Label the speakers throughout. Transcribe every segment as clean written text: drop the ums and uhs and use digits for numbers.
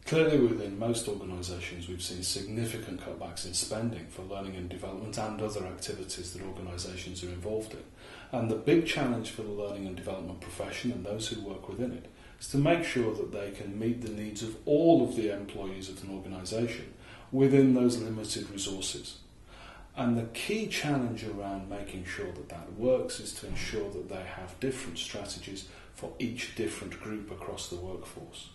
Speaker 1: Clearly, within most organisations, we've seen significant cutbacks in spending for learning and development and other activities that organisations are involved in. And the big challenge for the learning and development profession and those who work within it is to make sure that they can meet the needs of all of the employees of an organisation within those limited resources. And the key challenge around making sure that that works is to ensure that they have different strategies for each different group across the workforce.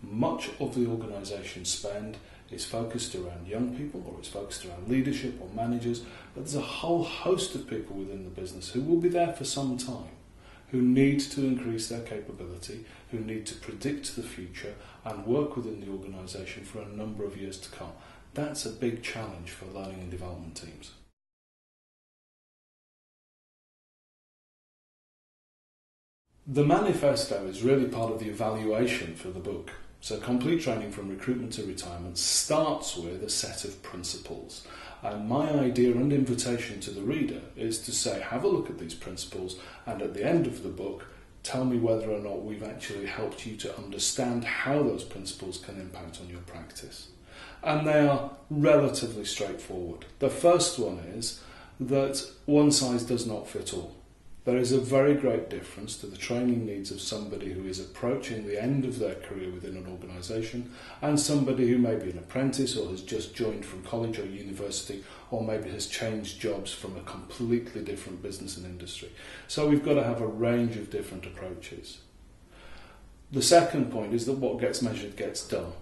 Speaker 1: Much of the organisation's spend is focused around young people, or it's focused around leadership or managers, but there's a whole host of people within the business who will be there for some time, who need to increase their capability, who need to predict the future and work within the organisation for a number of years to come. That's a big challenge for learning and development teams. The manifesto is really part of the evaluation for the book. So Complete Training from Recruitment to Retirement starts with a set of principles. And my idea and invitation to the reader is to say, have a look at these principles, and at the end of the book, tell me whether or not we've actually helped you to understand how those principles can impact on your practice. And they are relatively straightforward. The first one is that one size does not fit all. There is a very great difference to the training needs of somebody who is approaching the end of their career within an organisation and somebody who may be an apprentice or has just joined from college or university, or maybe has changed jobs from a completely different business and industry. So we've got to have a range of different approaches. The second point is that what gets measured gets done.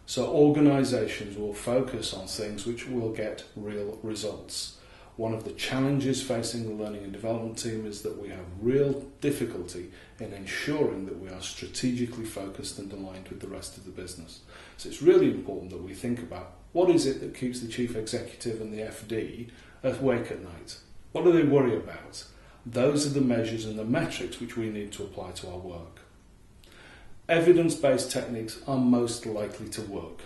Speaker 1: So organisations will focus on things which will get real results. One of the challenges facing the learning and development team is that we have real difficulty in ensuring that we are strategically focused and aligned with the rest of the business. So it's really important that we think about what is it that keeps the chief executive and the FD awake at night? What do they worry about? Those are the measures and the metrics which we need to apply to our work. Evidence-based techniques are most likely to work.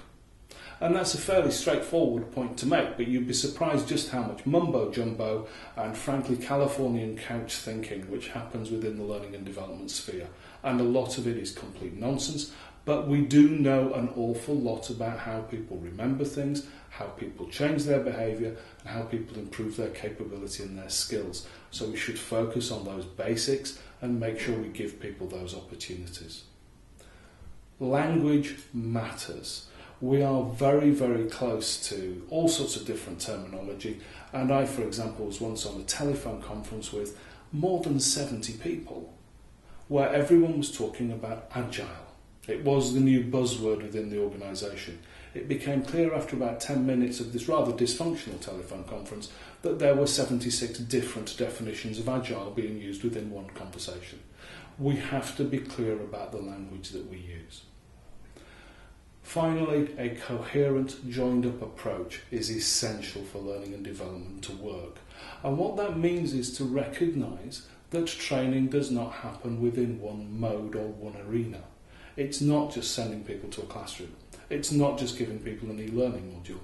Speaker 1: And that's a fairly straightforward point to make, but you'd be surprised just how much mumbo-jumbo and frankly Californian couch thinking which happens within the learning and development sphere. And a lot of it is complete nonsense, but we do know an awful lot about how people remember things, how people change their behaviour, and how people improve their capability and their skills. So we should focus on those basics and make sure we give people those opportunities. Language matters. We are very, very close to all sorts of different terminology, and I, for example, was once on a telephone conference with more than 70 people where everyone was talking about agile. It was the new buzzword within the organisation. It became clear after about 10 minutes of this rather dysfunctional telephone conference that there were 76 different definitions of agile being used within one conversation. We have to be clear about the language that we use. Finally, a coherent, joined-up approach is essential for learning and development to work. And what that means is to recognise that training does not happen within one mode or one arena. It's not just sending people to a classroom. It's not just giving people an e-learning module.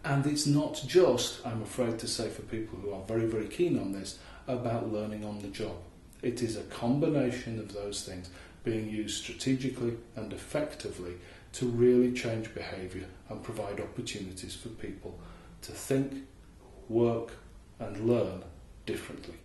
Speaker 1: And it's not just, I'm afraid to say for people who are very, very keen on this, about learning on the job. It is a combination of those things being used strategically and effectively to really change behaviour and provide opportunities for people to think, work and learn differently.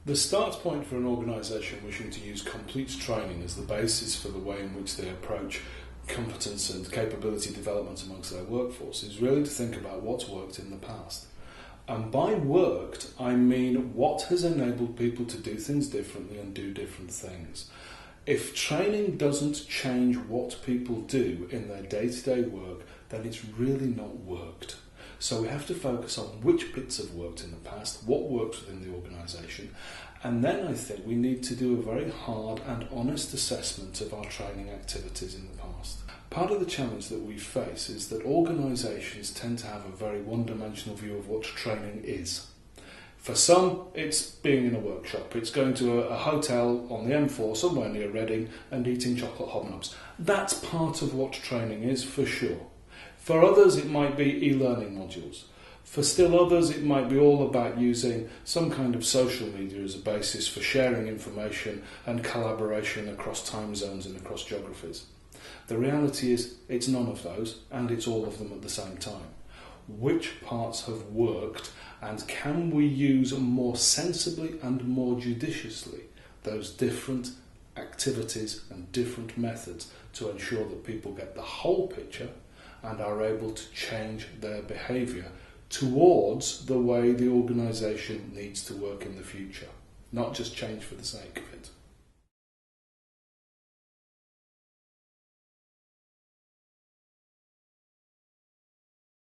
Speaker 1: The start point for an organisation wishing to use complete training as the basis for the way in which they approach competence and capability development amongst their workforce is really to think about what's worked in the past. And by worked, I mean what has enabled people to do things differently and do different things. If training doesn't change what people do in their day-to-day work, then it's really not worked. So we have to focus on which bits have worked in the past, what works within the organisation, and then I think we need to do a very hard and honest assessment of our training activities in the past. Part of the challenge that we face is that organisations tend to have a very one-dimensional view of what training is. For some, it's being in a workshop, it's going to a hotel on the M4 somewhere near Reading and eating chocolate hobnobs. That's part of what training is, for sure. For others, it might be e-learning modules. For still others, it might be all about using some kind of social media as a basis for sharing information and collaboration across time zones and across geographies. The reality is, it's none of those, and it's all of them at the same time. Which parts have worked, and can we use more sensibly and more judiciously those different activities and different methods to ensure that people get the whole picture and are able to change their behaviour towards the way the organisation needs to work in the future, not just change for the sake of it.